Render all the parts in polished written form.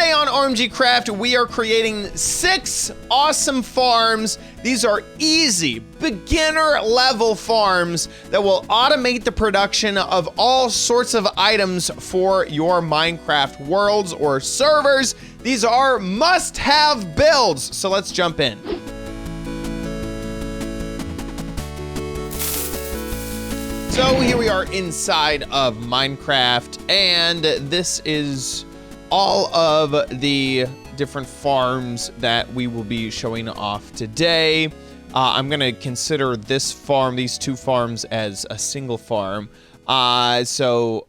Today on OMG Craft, we are creating 6 awesome farms. These are easy, beginner-level farms that will automate the production of all sorts of items for your Minecraft worlds or servers. These are must-have builds, so let's jump in. So here we are inside of Minecraft, and this is all of the different farms that we will be showing off today. I'm gonna consider this farm, these 2 farms, as a single farm. So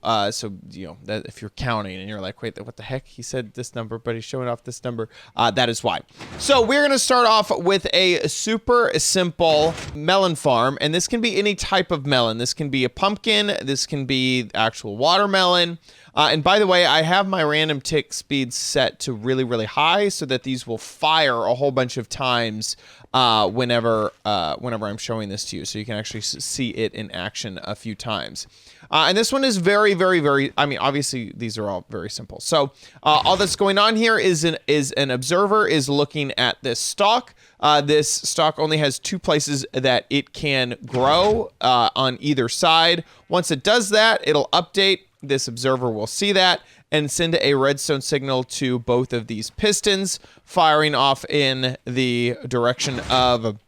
you know, that if you're counting and you're like, wait, what the heck? He said this number, but he's showing off this number. That is why. So we're gonna start off with a super simple melon farm, and this can be any type of melon. This can be a pumpkin, this can be actual watermelon. And by the way, I have my random tick speed set to really, really high so that these will fire a whole bunch of times whenever I'm showing this to you, so you can actually see it in action a few times. And this one is very, very, very, I mean, obviously these are all very simple. So all that's going on here is an observer is looking at this stalk. This stalk only has 2 places that it can grow on either side. Once it does that, it'll update. This observer will see that and send a redstone signal to both of these pistons, firing off in the direction of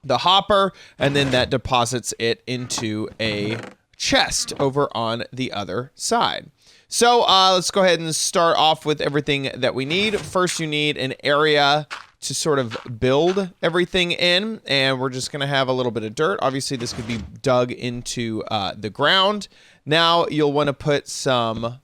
the hopper, and then that deposits it into a chest over on the other side. So let's go ahead and start off with everything that we need. First, you need an area to sort of build everything in, and we're just gonna have a little bit of dirt. Obviously, this could be dug into the ground. Now you'll want to put some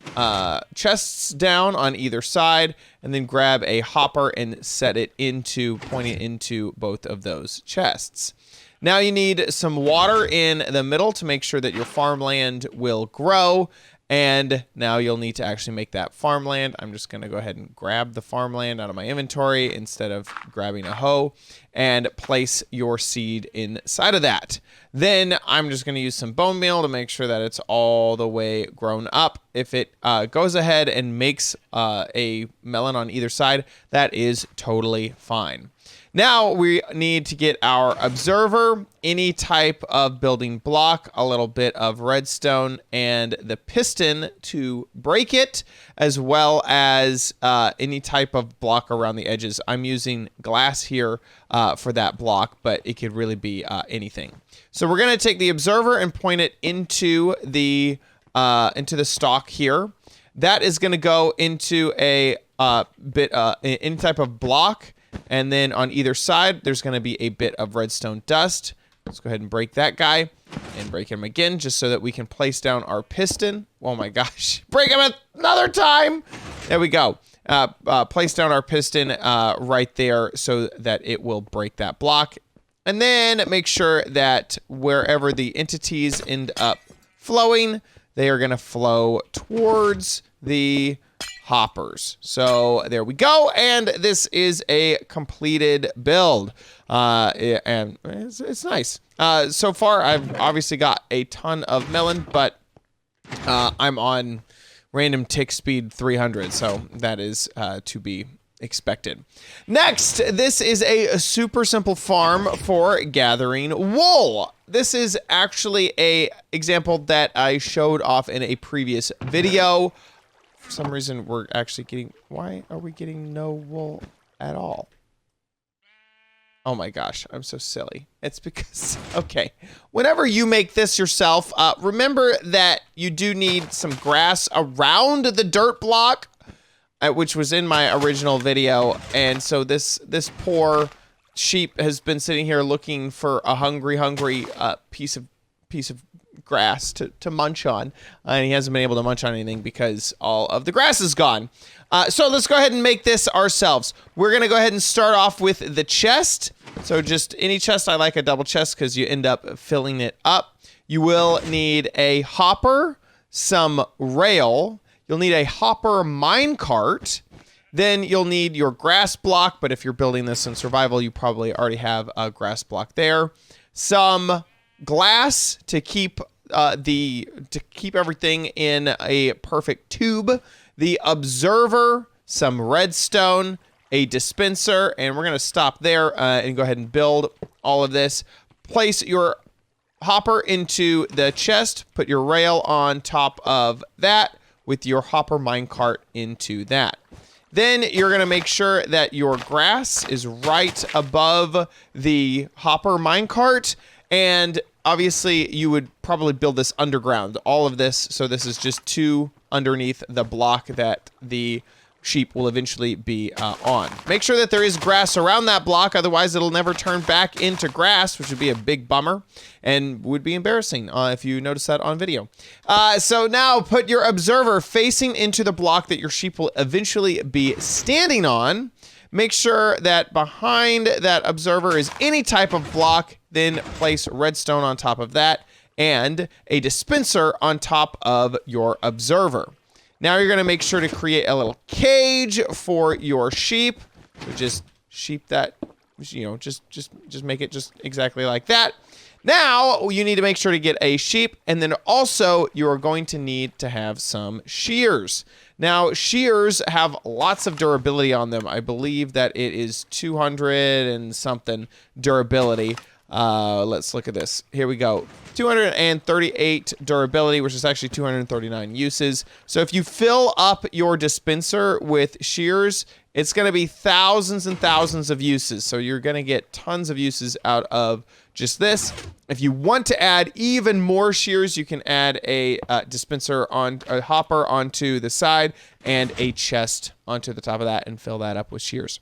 chests down on either side, and then grab a hopper and set it into, point it into both of those chests. Now you need some water in the middle to make sure that your farmland will grow. And now you'll need to actually make that farmland. I'm just gonna go ahead and grab the farmland out of my inventory instead of grabbing a hoe, and place your seed inside of that. Then I'm just gonna use some bone meal to make sure that it's all the way grown up. If it goes ahead and makes a melon on either side, that is totally fine. Now we need to get our observer, any type of building block, a little bit of redstone, and the piston to break it, as well as any type of block around the edges. I'm using glass here for that block, but it could really be anything. So we're gonna take the observer and point it into the stalk here. That is gonna go into a any type of block. And then on either side, there's going to be a bit of redstone dust. Let's go ahead and break that guy and break him again, just so that we can place down our piston. Oh my gosh, break him another time. There we go. Place down our piston right there so that it will break that block. And then make sure that wherever the entities end up flowing, they are going to flow towards the hoppers. So there we go, and this is a completed build, and it's nice. So far I've obviously got a ton of melon, but I'm on random tick speed 300, so that is to be expected. Next, this is a super simple farm for gathering wool. This is actually a example that I showed off in a previous video. For some reason, we're actually getting... Why are we getting no wool at all? Oh my gosh, I'm so silly. It's because... Okay. Whenever you make this yourself, remember that you do need some grass around the dirt block, which was in my original video. And so this poor sheep has been sitting here looking for a hungry piece of grass to munch on, and he hasn't been able to munch on anything because all of the grass is gone. So let's go ahead and make this ourselves. We're gonna go ahead and start off with the chest. So just any chest. I like a double chest because you end up filling it up. You will need a hopper, some rail. You'll need a hopper minecart. Then you'll need your grass block, but if you're building this in survival, you probably already have a grass block there. Some glass to keep everything in a perfect tube. The observer some redstone, a dispenser, and we're going to stop there and go ahead and build all of this. Place your hopper into the chest, put your rail on top of that with your hopper minecart into that. Then you're going to make sure that your grass is right above the hopper minecart, and obviously you would probably build this underground, all of this, so this is just 2 underneath the block that the sheep will eventually be on. Make sure that there is grass around that block, otherwise it'll never turn back into grass, which would be a big bummer and would be embarrassing if you notice that on video. So now put your observer facing into the block that your sheep will eventually be standing on. Make sure that behind that observer is any type of block, then place redstone on top of that and a dispenser on top of your observer. Now you're going to make sure to create a little cage for your sheep. So just sheep that, you know, just make it just exactly like that. Now you need to make sure to get a sheep, and then also you are going to need to have some shears. Now shears have lots of durability on them. I believe that it is 200 and something durability. Let's look at this. Here we go. 238 durability, which is actually 239 uses. So if you fill up your dispenser with shears, it's going to be thousands and thousands of uses. So you're going to get tons of uses out of just this. If you want to add even more shears, you can add a dispenser on a hopper onto the side and a chest onto the top of that and fill that up with shears.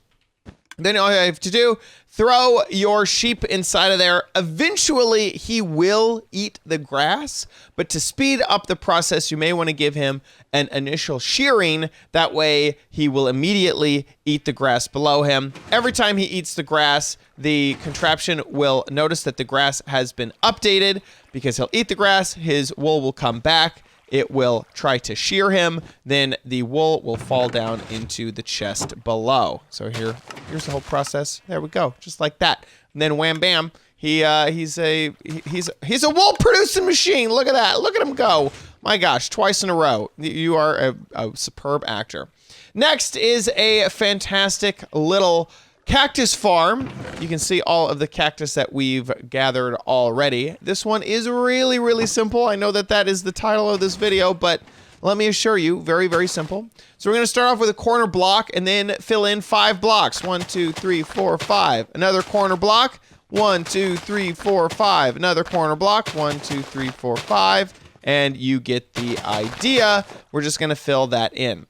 Then all you have to do, throw your sheep inside of there. Eventually, he will eat the grass, but to speed up the process, you may want to give him an initial shearing. That way, he will immediately eat the grass below him. Every time he eats the grass, the contraption will notice that the grass has been updated. Because he'll eat the grass, his wool will come back. It will try to shear him, then the wool will fall down into the chest below. So here's the whole process. There we go, just like that. And then wham bam, he's a wool producing machine. Look at that. Look at him go. My gosh, twice in a row. You are a superb actor. Next is a fantastic little cactus farm. You can see all of the cactus that we've gathered already. This one is really, really simple. I know that that is the title of this video, but let me assure you, very, very simple. So we're going to start off with a corner block and then fill in 5 blocks. 1, 2, 3, 4, 5. Another corner block. 1, 2, 3, 4, 5. Another corner block. 1, 2, 3, 4, 5. And you get the idea. We're just going to fill that in.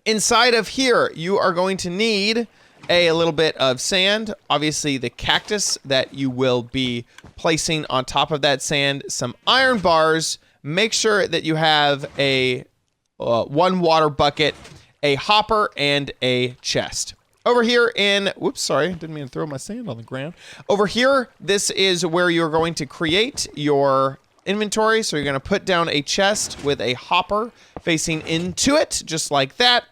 Inside of here, you are going to need a little bit of sand, obviously the cactus that you will be placing on top of that sand, some iron bars. Make sure that you have a 1 water bucket, a hopper, and a chest. Over here in, whoops, sorry, didn't mean to throw my sand on the ground. Over here, this is where you're going to create your inventory. So you're going to put down a chest with a hopper facing into it, just like that.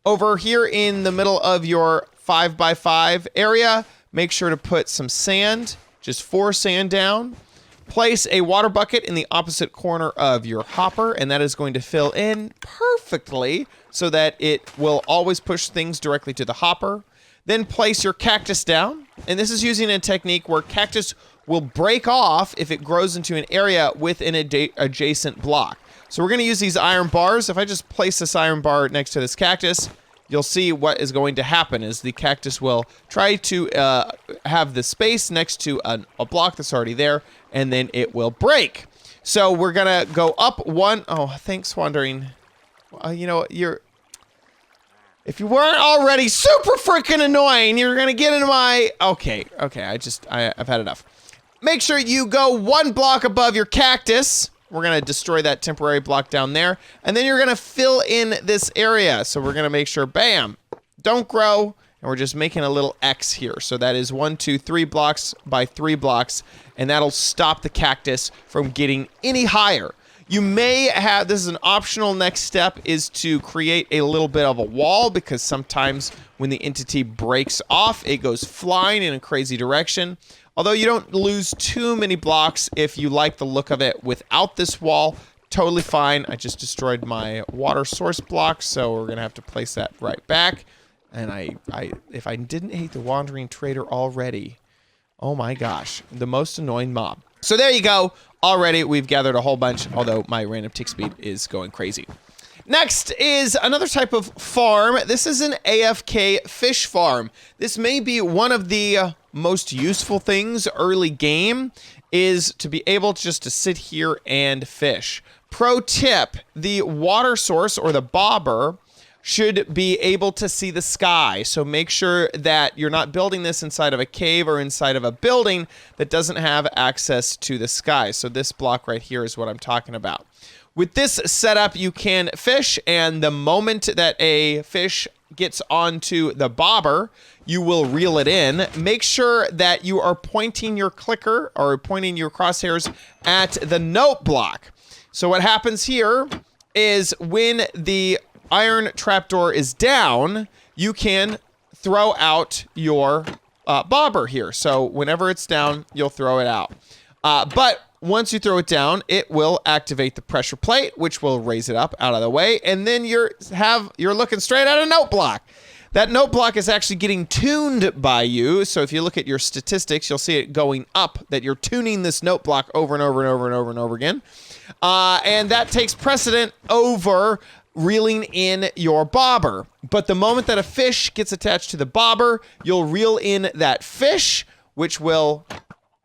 Over here in the middle of your 5x5 area, make sure to put some sand, just 4 sand down. Place a water bucket in the opposite corner of your hopper, and that is going to fill in perfectly so that it will always push things directly to the hopper. Then place your cactus down, and this is using a technique where cactus will break off if it grows into an area with an adjacent block. So we're going to use these iron bars. If I just place this iron bar next to this cactus, you'll see what is going to happen is the cactus will try to have the space next to a block that's already there, and then it will break. So we're going to go up 1. Oh, thanks, Wandering. You know, if you weren't already super freaking annoying, you're going to get into my... Okay, I've had enough. Make sure you go 1 block above your cactus. We're going to destroy that temporary block down there. And then you're going to fill in this area. So we're going to make sure, bam, don't grow. And we're just making a little X here. So that is 1, 2, 3 blocks by 3 blocks. And that'll stop the cactus from getting any higher. You may have, this is an optional next step, is to create a little bit of a wall, because sometimes when the entity breaks off, it goes flying in a crazy direction. Although you don't lose too many blocks if you like the look of it without this wall. Totally fine. I just destroyed my water source block, so we're gonna have to place that right back. And if I didn't hate the wandering trader already, oh my gosh, the most annoying mob. So there you go. Already we've gathered a whole bunch, although my random tick speed is going crazy. Next is another type of farm. This is an AFK fish farm. This may be one of the most useful things early game, is to be able just to sit here and fish. Pro tip, the water source or the bobber should be able to see the sky. So make sure that you're not building this inside of a cave or inside of a building that doesn't have access to the sky. So this block right here is what I'm talking about. With this setup, you can fish, and the moment that a fish gets onto the bobber, you will reel it in. Make sure that you are pointing your clicker or pointing your crosshairs at the note block. So what happens here is when the iron trapdoor is down, you can throw out your bobber here. So whenever it's down, you'll throw it out. But once you throw it down, it will activate the pressure plate, which will raise it up out of the way, and then you're looking straight at a note block. That note block is actually getting tuned by you. So if you look at your statistics, you'll see it going up, that you're tuning this note block over and over and over and over and over again. And that takes precedent over reeling in your bobber. But the moment that a fish gets attached to the bobber, you'll reel in that fish, which will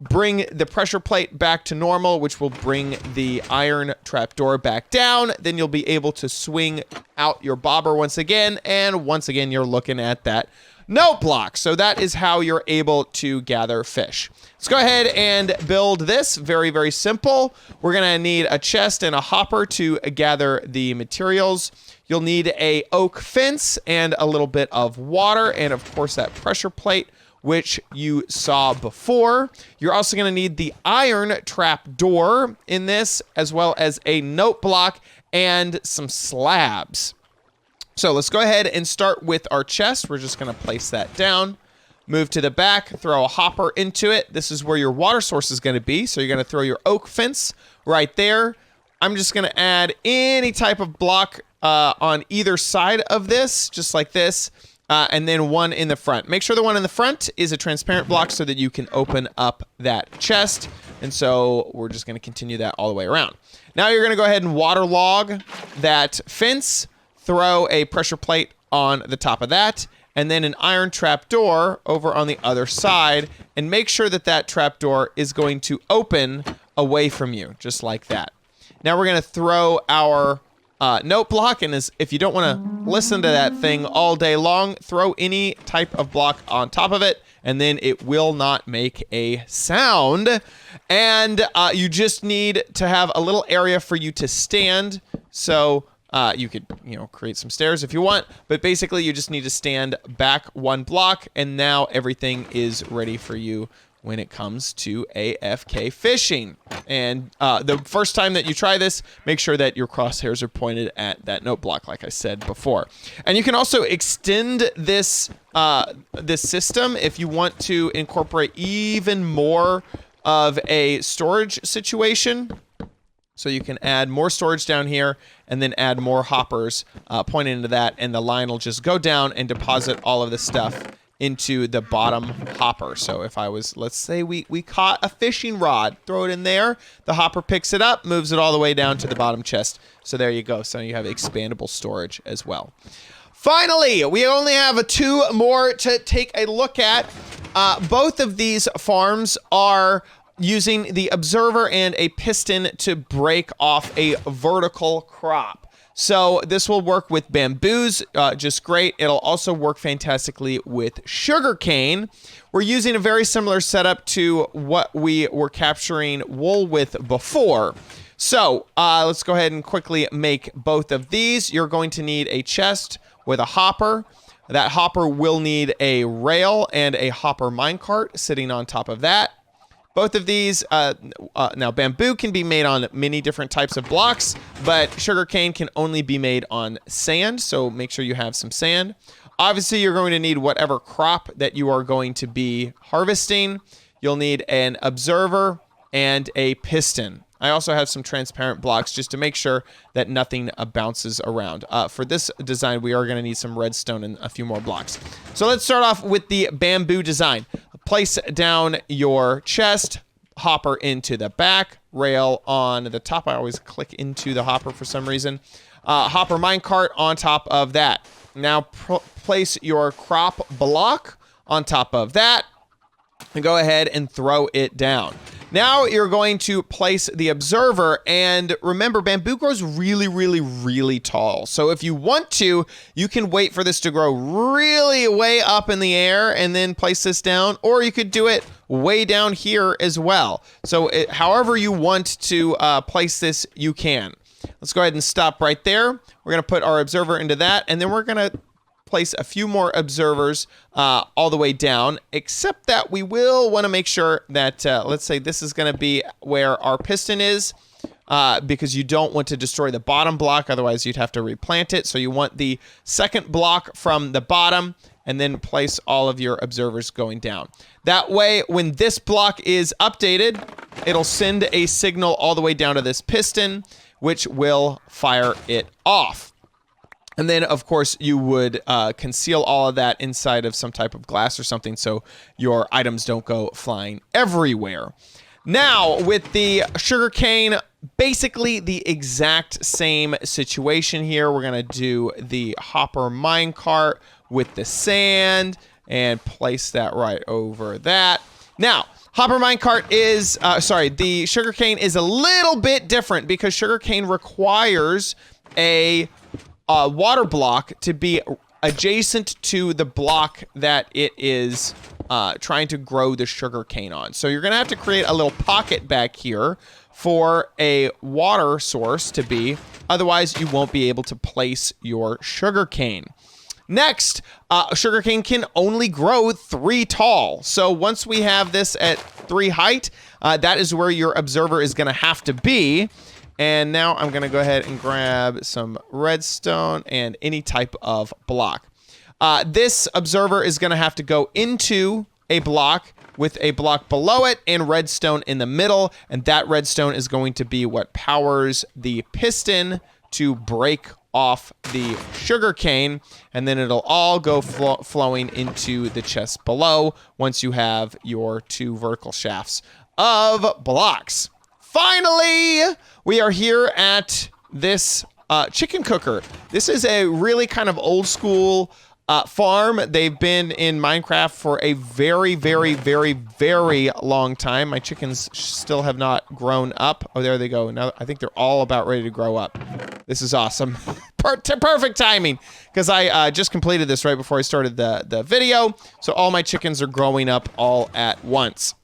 bring the pressure plate back to normal, which will bring the iron trapdoor back down. Then you'll be able to swing out your bobber once again, and once again you're looking at that note block. So that is how you're able to gather fish. Let's go ahead and build this. Very, very simple. We're gonna need a chest and a hopper to gather the materials. You'll need a oak fence and a little bit of water, and of course that pressure plate, which you saw before. You're also gonna need the iron trap door in this, as well as a note block and some slabs. So let's go ahead and start with our chest. We're just gonna place that down, move to the back, throw a hopper into it. This is where your water source is gonna be. So you're gonna throw your oak fence right there. I'm just gonna add any type of block on either side of this, just like this. And then one in the front. Make sure the one in the front is a transparent block so that you can open up that chest. And so we're just going to continue that all the way around. Now you're going to go ahead and waterlog that fence, throw a pressure plate on the top of that, and then an iron trap door over on the other side, and make sure that that trap door is going to open away from you, just like that. Now we're going to throw our note block, and if you don't want to listen to that thing all day long, throw any type of block on top of it, and then it will not make a sound. And you just need to have a little area for you to stand. So you could, create some stairs if you want, but basically you just need to stand back one block, and now everything is ready for you when it comes to AFK fishing. And the first time that you try this, make sure that your crosshairs are pointed at that note block, like I said before. And you can also extend this this system if you want to incorporate even more of a storage situation. So you can add more storage down here and then add more hoppers pointing into that, and the line will just go down and deposit all of this stuff into the bottom hopper. So if I was, let's say we caught a fishing rod, throw it in there, the hopper picks it up, moves it all the way down to the bottom chest. So there you go. So you have expandable storage as well. Finally, we only have two more to take a look at. Both of these farms are using the observer and a piston to break off a vertical crop. So this will work with bamboos just great. It'll also work fantastically with sugarcane. We're using a very similar setup to what we were capturing wool with before. So let's go ahead and quickly make both of these. You're going to need a chest with a hopper. That hopper will need a rail and a hopper minecart sitting on top of that. Both of these, now bamboo can be made on many different types of blocks, but sugarcane can only be made on sand, so make sure you have some sand. Obviously, you're going to need whatever crop that you are going to be harvesting. You'll need an observer and a piston. I also have some transparent blocks just to make sure that nothing bounces around. For this design, we are going to need some redstone and a few more blocks. So let's start off with the bamboo design. Place down your chest, hopper into the back, rail on the top. I always click into the hopper for some reason. Hopper minecart on top of that. Now place your crop block on top of that and go ahead and throw it down. Now you're going to place the observer, and remember, bamboo grows really, really, really tall. So if you want to, you can wait for this to grow really way up in the air and then place this down, or you could do it way down here as well. So however you want to place this, you can. Let's go ahead and stop right there. We're going to put our observer into that, and then we're going to place a few more observers all the way down, except that we will want to make sure that, let's say this is going to be where our piston is, because you don't want to destroy the bottom block, otherwise you'd have to replant it. So you want the second block from the bottom, and then place all of your observers going down. That way, when this block is updated, it'll send a signal all the way down to this piston, which will fire it off. And then, of course, you would conceal all of that inside of some type of glass or something so your items don't go flying everywhere. Now, with the sugarcane, basically the exact same situation here. We're going to do the hopper minecart with the sand and place that right over that. Now, hopper minecart is, the sugarcane is a little bit different because sugarcane requires a water block to be adjacent to the block that it is trying to grow the sugar cane on. So you're gonna have to create a little pocket back here for a water source to be, otherwise you won't be able to place your sugar cane. Next, sugar cane can only grow 3 tall. So once we have this at 3 height, that is where your observer is gonna have to be. And now I'm going to go ahead and grab some redstone and any type of block. This observer is going to have to go into a block with a block below it and redstone in the middle. And that redstone is going to be what powers the piston to break off the sugar cane. And then it'll all go flowing into the chest below once you have your 2 vertical shafts of blocks. Finally, we are here at this chicken cooker. This is a really kind of old school farm. They've been in Minecraft for a very, very, very, very long time. My chickens still have not grown up. Oh, there they go. Now I think they're all about ready to grow up. This is awesome. Perfect timing, because I just completed this right before I started the video. So all my chickens are growing up all at once.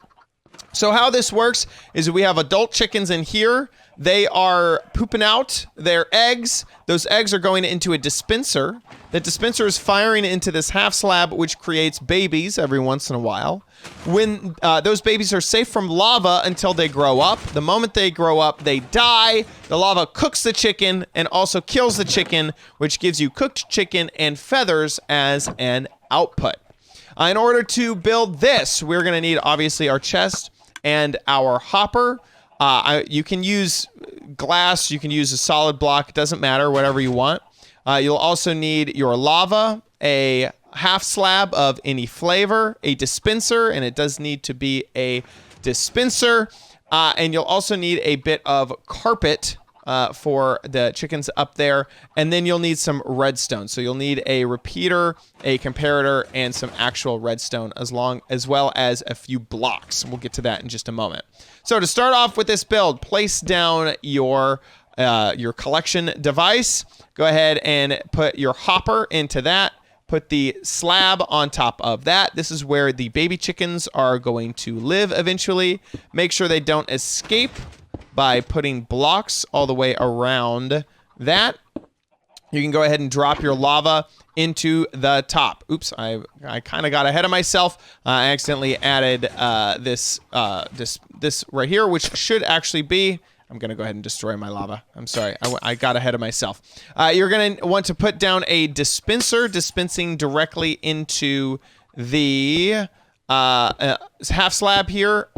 So how this works is we have adult chickens in here. They are pooping out their eggs. Those eggs are going into a dispenser. The dispenser is firing into this half slab, which creates babies every once in a while. When those babies are safe from lava until they grow up. The moment they grow up, they die. The lava cooks the chicken and also kills the chicken, which gives you cooked chicken and feathers as an output. In order to build this, we're going to need, obviously, our chest and our hopper. You can use glass, you can use a solid block, it doesn't matter, whatever you want. You'll also need your lava, a half slab of any flavor, a dispenser, and it does need to be a dispenser. And you'll also need a bit of carpet for the chickens up there, and then you'll need some redstone. So you'll need a repeater, a comparator, and some actual redstone, as well as a few blocks. We'll get to that in just a moment. So to start off with this build, place down your collection device. Go ahead and put your hopper into that. Put the slab on top of that. This is where the baby chickens are going to live eventually. Make sure they don't escape by putting blocks all the way around that. You can go ahead and drop your lava into the top. Oops, I kind of got ahead of myself. I accidentally added this right here, which should actually be... I'm going to go ahead and destroy my lava. I'm sorry. I got ahead of myself. You're going to want to put down a dispenser, dispensing directly into the half slab here.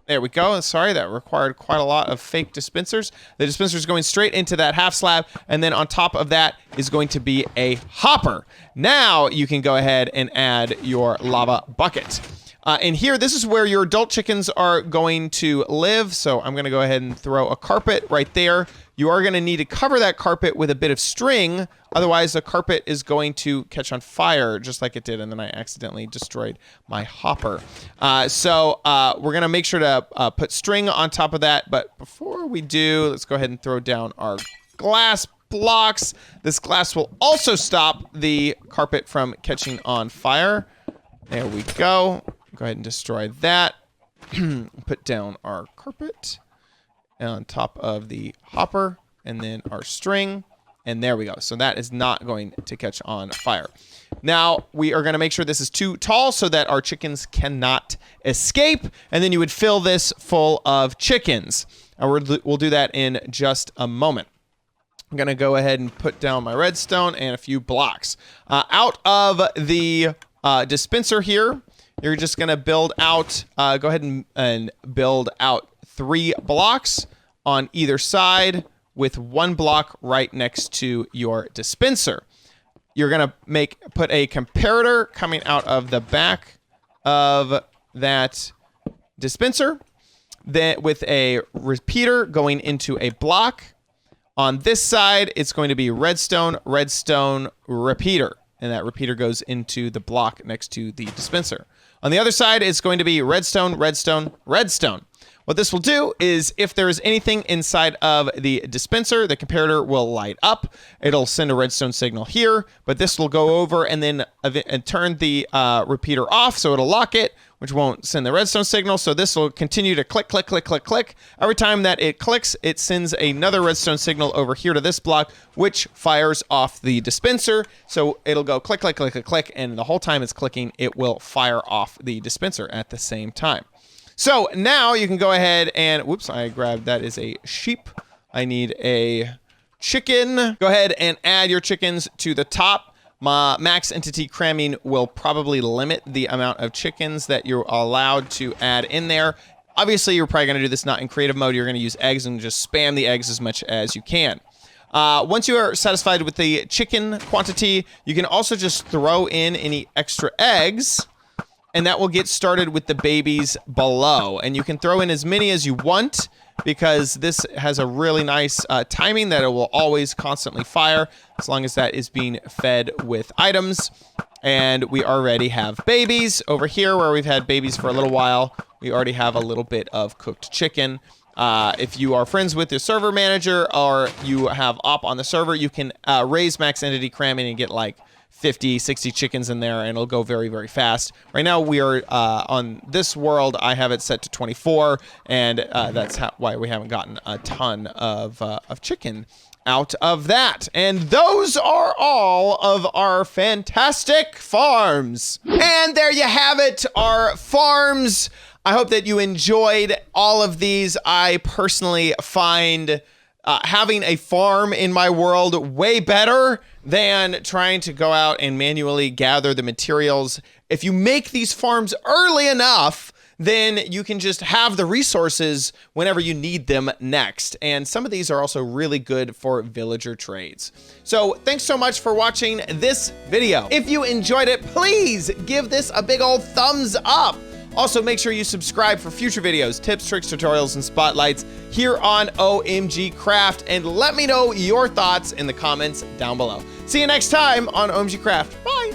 There we go. Sorry, that required quite a lot of fake dispensers. The dispenser is going straight into that half slab, and then on top of that is going to be a hopper. Now you can go ahead and add your lava bucket. And here, this is where your adult chickens are going to live. So I'm going to go ahead and throw a carpet right there. You are going to need to cover that carpet with a bit of string. Otherwise, the carpet is going to catch on fire just like it did. And then I accidentally destroyed my hopper. So we're going to make sure to put string on top of that. But before we do, let's go ahead and throw down our glass blocks. This glass will also stop the carpet from catching on fire. There we go. Go ahead and destroy that. Put down our carpet on top of the hopper and then our string. And there we go. So that is not going to catch on fire. Now we are going to make sure this is too tall so that our chickens cannot escape. And then you would fill this full of chickens. And we'll do that in just a moment. I'm going to go ahead and put down my redstone and a few blocks. Out of the dispenser here, you're just going to build out, go ahead and build out 3 blocks on either side with 1 block right next to your dispenser. You're going to put a comparator coming out of the back of that dispenser, then with a repeater going into a block. On this side, it's going to be redstone, redstone, repeater. And that repeater goes into the block next to the dispenser. On the other side, it's going to be redstone, redstone, redstone. What this will do is if there is anything inside of the dispenser, the comparator will light up. It'll send a redstone signal here, but this will go over and then turn the repeater off, so it'll lock it, which won't send the redstone signal. So this will continue to click, click, click, click, click. Every time that it clicks, it sends another redstone signal over here to this block, which fires off the dispenser. So it'll go click, click, click, click, click, and the whole time it's clicking, it will fire off the dispenser at the same time. So now you can go ahead and, whoops, I grabbed, that is a sheep. I need a chicken. Go ahead and add your chickens to the top. My max entity cramming will probably limit the amount of chickens that you're allowed to add in there. Obviously, you're probably going to do this not in creative mode. You're going to use eggs and just spam the eggs as much as you can. Once you are satisfied with the chicken quantity, you can also just throw in any extra eggs, and that will get started with the babies below. And you can throw in as many as you want because this has a really nice timing that it will always constantly fire as long as that is being fed with items. And we already have babies over here where we've had babies for a little while. We already have a little bit of cooked chicken. If you are friends with your server manager or you have op on the server, you can raise max entity cramming and get like 50, 60 chickens in there, and it'll go very, very fast. Right now, we are on this world. I have it set to 24, and that's why we haven't gotten a ton of chicken out of that. And those are all of our fantastic farms. And there you have it, our farms. I hope that you enjoyed all of these. I personally find having a farm in my world way better than trying to go out and manually gather the materials. If you make these farms early enough, then you can just have the resources whenever you need them next. And some of these are also really good for villager trades. So thanks so much for watching this video. If you enjoyed it, please give this a big old thumbs up. Also, make sure you subscribe for future videos, tips, tricks, tutorials, and spotlights here on OMG Craft, and let me know your thoughts in the comments down below. See you next time on OMG Craft. Bye.